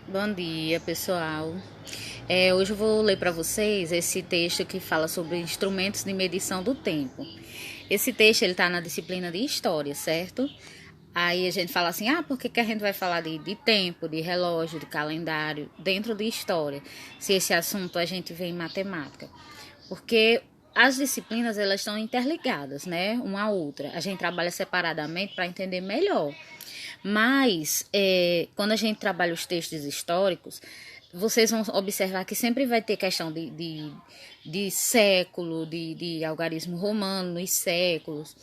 Bom dia, pessoal. Hoje eu vou ler para vocês esse texto que fala sobre instrumentos de medição do tempo. Esse texto ele está na disciplina de História, certo? Aí a gente fala assim, por que a gente vai falar de tempo, de relógio, de calendário dentro de História, se esse assunto a gente vê em matemática? Porque as disciplinas elas estão interligadas, né, uma à outra. A gente trabalha separadamente para entender melhor. Mas, quando a gente trabalha os textos históricos, vocês vão observar que sempre vai ter questão de século, de algarismo romano nos séculos,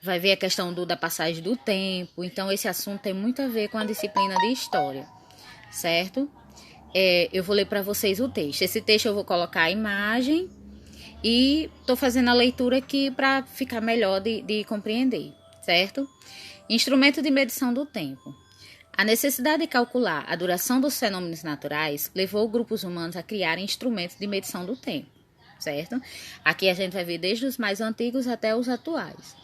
vai ver a questão da passagem do tempo. Então, esse assunto tem muito a ver com a disciplina de história, certo? Eu vou ler para vocês o texto. Esse texto eu vou colocar a imagem e estou fazendo a leitura aqui para ficar melhor de compreender, certo? Instrumento de medição do tempo. A necessidade de calcular a duração dos fenômenos naturais levou grupos humanos a criar instrumentos de medição do tempo, certo? Aqui a gente vai ver desde os mais antigos até os atuais.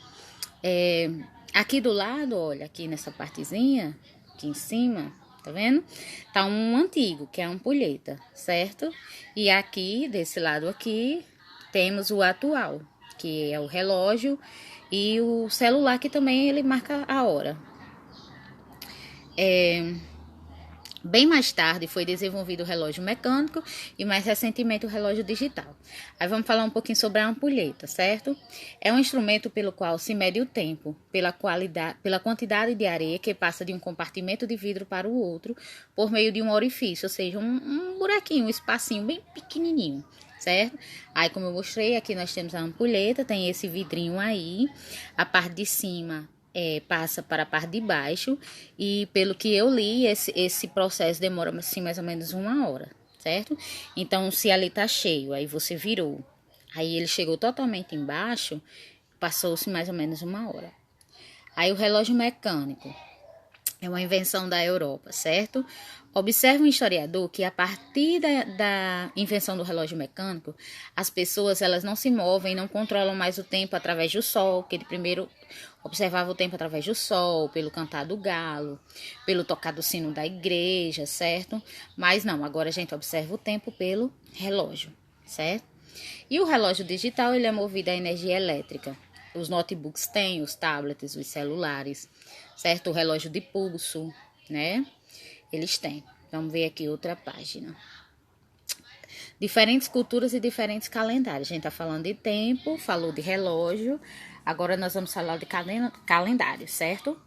Aqui do lado, olha, aqui nessa partezinha, aqui em cima, tá vendo? Tá um antigo, que é a ampulheta, certo? E aqui, desse lado aqui, temos o atual, que é o relógio, e o celular, que também ele marca a hora. Bem mais tarde foi desenvolvido o relógio mecânico e mais recentemente o relógio digital. Aí vamos falar um pouquinho sobre a ampulheta, certo? É um instrumento pelo qual se mede o tempo, pela quantidade de areia que passa de um compartimento de vidro para o outro por meio de um orifício, ou seja, um buraquinho, um espacinho bem pequenininho, certo? Aí, como eu mostrei, aqui nós temos a ampulheta, tem esse vidrinho aí, a parte de cima passa para a parte de baixo e pelo que eu li, esse processo demora assim, mais ou menos 1 hora, certo? Então, se ali tá cheio, aí você virou, aí ele chegou totalmente embaixo, passou-se mais ou menos 1 hora. Aí o relógio mecânico é uma invenção da Europa, certo? Observa um historiador que a partir da invenção do relógio mecânico, as pessoas elas não se movem, não controlam mais o tempo através do sol, que ele primeiro observava o tempo através do sol, pelo cantar do galo, pelo tocar do sino da igreja, certo? Mas não, agora a gente observa o tempo pelo relógio, certo? E o relógio digital ele é movido à energia elétrica. Os notebooks têm, os tablets, os celulares, certo? O relógio de pulso, né? Eles têm. Vamos ver aqui outra página. Diferentes culturas e diferentes calendários. A gente tá falando de tempo, falou de relógio. Agora nós vamos falar de calendário, certo?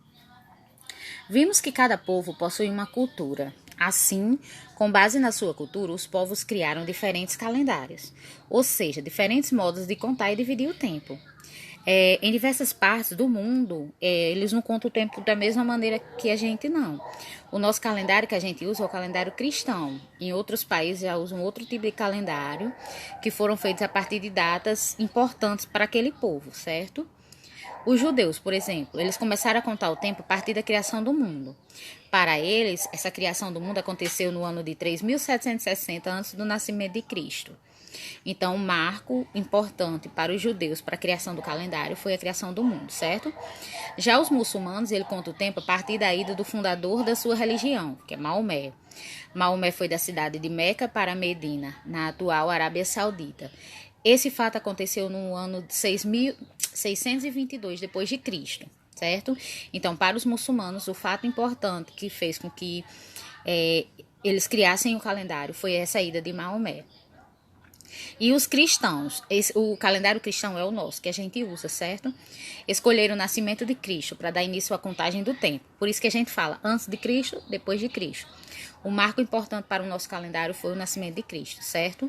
Vimos que cada povo possui uma cultura. Assim, com base na sua cultura, os povos criaram diferentes calendários, ou seja, diferentes modos de contar e dividir o tempo. Em diversas partes do mundo, eles não contam o tempo da mesma maneira que a gente, não. O nosso calendário que a gente usa é o calendário cristão. Em outros países já usam outro tipo de calendário, que foram feitos a partir de datas importantes para aquele povo, certo? Os judeus, por exemplo, eles começaram a contar o tempo a partir da criação do mundo. Para eles, essa criação do mundo aconteceu no ano de 3760 antes do nascimento de Cristo. Então, um marco importante para os judeus para a criação do calendário foi a criação do mundo, certo? Já os muçulmanos, ele conta o tempo a partir da ida do fundador da sua religião, que é Maomé. Maomé foi da cidade de Meca para Medina, na atual Arábia Saudita. Esse fato aconteceu no ano de 622 depois de Cristo, certo? Então, para os muçulmanos, o fato importante que fez com que eles criassem o calendário foi essa ida de Maomé. E os cristãos, o calendário cristão é o nosso, que a gente usa, certo? Escolheram o nascimento de Cristo para dar início à contagem do tempo. Por isso que a gente fala antes de Cristo, depois de Cristo. O marco importante para o nosso calendário foi o nascimento de Cristo, certo?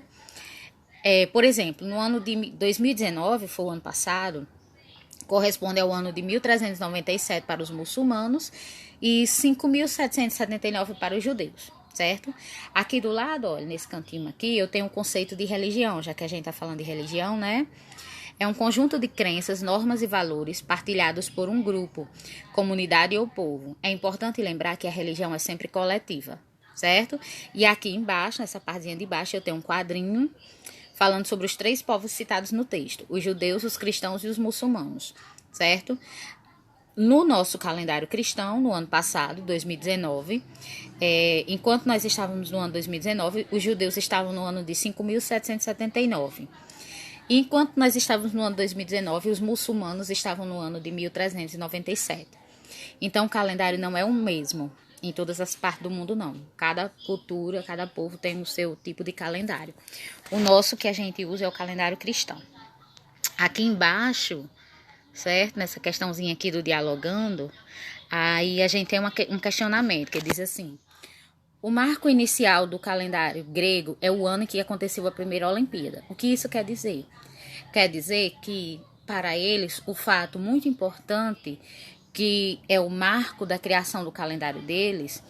Por exemplo, no ano de 2019, foi o ano passado, corresponde ao ano de 1397 para os muçulmanos e 5.779 para os judeus, certo? Aqui do lado, olha, nesse cantinho aqui, eu tenho um conceito de religião, já que a gente está falando de religião, né? É um conjunto de crenças, normas e valores partilhados por um grupo, comunidade ou povo. É importante lembrar que a religião é sempre coletiva, certo? E aqui embaixo, nessa partezinha de baixo, eu tenho um quadrinho falando sobre os 3 povos citados no texto: os judeus, os cristãos e os muçulmanos, certo? No nosso calendário cristão, no ano passado, 2019, enquanto nós estávamos no ano 2019, os judeus estavam no ano de 5.779. Enquanto nós estávamos no ano 2019, os muçulmanos estavam no ano de 1397. Então, o calendário não é o mesmo em todas as partes do mundo, não. Cada cultura, cada povo tem o seu tipo de calendário. O nosso que a gente usa é o calendário cristão. Aqui embaixo, certo? Nessa questãozinha aqui do dialogando, aí a gente tem um questionamento que diz assim: o marco inicial do calendário grego é o ano em que aconteceu a primeira Olimpíada. O que isso quer dizer? Quer dizer que, para eles, o fato muito importante, que é o marco da criação do calendário deles,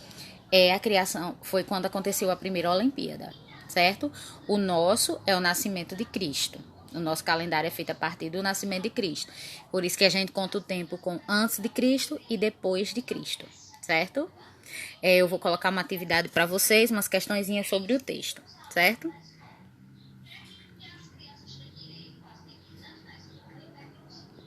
é a criação, foi quando aconteceu a primeira Olimpíada, certo? O nosso é o nascimento de Cristo. O nosso calendário é feito a partir do nascimento de Cristo. Por isso que a gente conta o tempo com antes de Cristo e depois de Cristo, certo? Eu vou colocar uma atividade para vocês, umas questõezinhas sobre o texto, certo?